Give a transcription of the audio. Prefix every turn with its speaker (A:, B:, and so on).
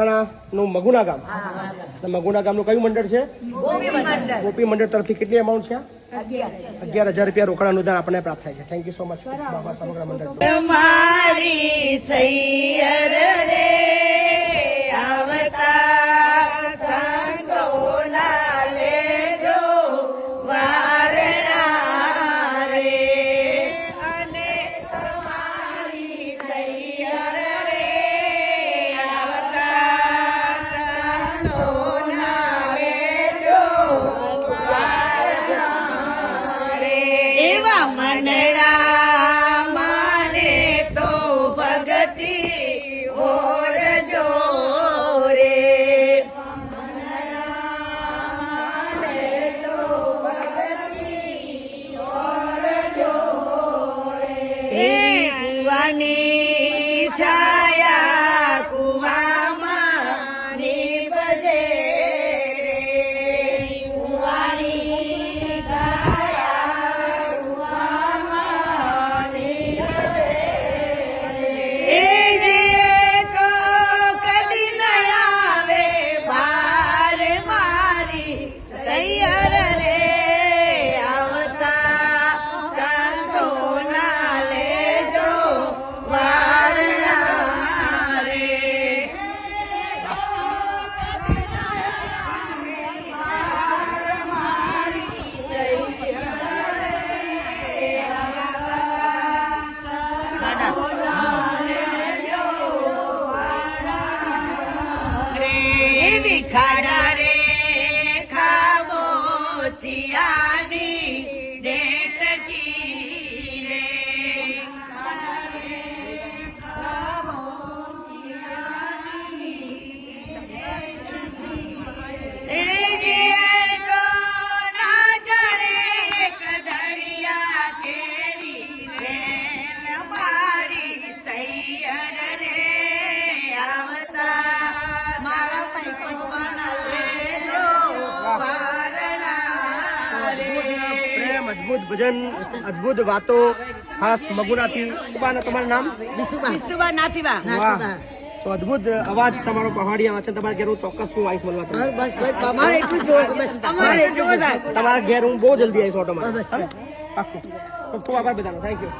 A: પઠાણાનું મગુના ગામ, મગુના ગામનું કયું મંડળ છે? ગોપી મંડળ તરફથી કેટલી અમાઉન્ટ છે? 11,000 રૂપિયા રોકડ અનુદાન આપણને પ્રાપ્ત થાય છે. થેન્ક યુ સો મચ બાબા સમગ્ર મંડળ.
B: મારી સૈયર રે આવતા સંતોના લેજો વારણા રે, અને તમારી સૈયર રે આવતા સંતોના લેજો વારણા રે. એવા મંડળા માને તો ભગતી ઓરજો રે, એ કુવાની છાયા કુવામાં નીપજે રે, કુવાની છાયા કુવામાં નીપજે રે. એ જે કો કદી ન આવે બાર મારી સૈયર રે આવતા સંતોના લેજો વારણા રે. એવી ખાડા રે ખાવો ચિયાની ડેટકી રે, એ જે કો ના જાણે એક દરિયા કેરી રેલ મારી સૈયર રે આવતા મારા પૈસો પણ લેજો વારણા રે.
A: પ્રેમ, અદ્ભુત ભજન, અદ્ભુત વાતો, ખાસ મગુનાથી. શું તમારું નામ?
B: વિસુબા નાથીબા.
A: વાહ, સો અદ્ભુત અવાજ તમારો પહાડી અવાજ છે. તમારા ઘેર હું ચોક્કસ હું આવીશ મળવા તમને.
B: બસ અમારે એટલું જોવે, અમારે એટલું બધા.
A: તમારા ઘેર હું બહુ જલ્દી આવીશ ઓટોમાં. પાક્કું. ખૂબ આભાર બધાનો. Thank you.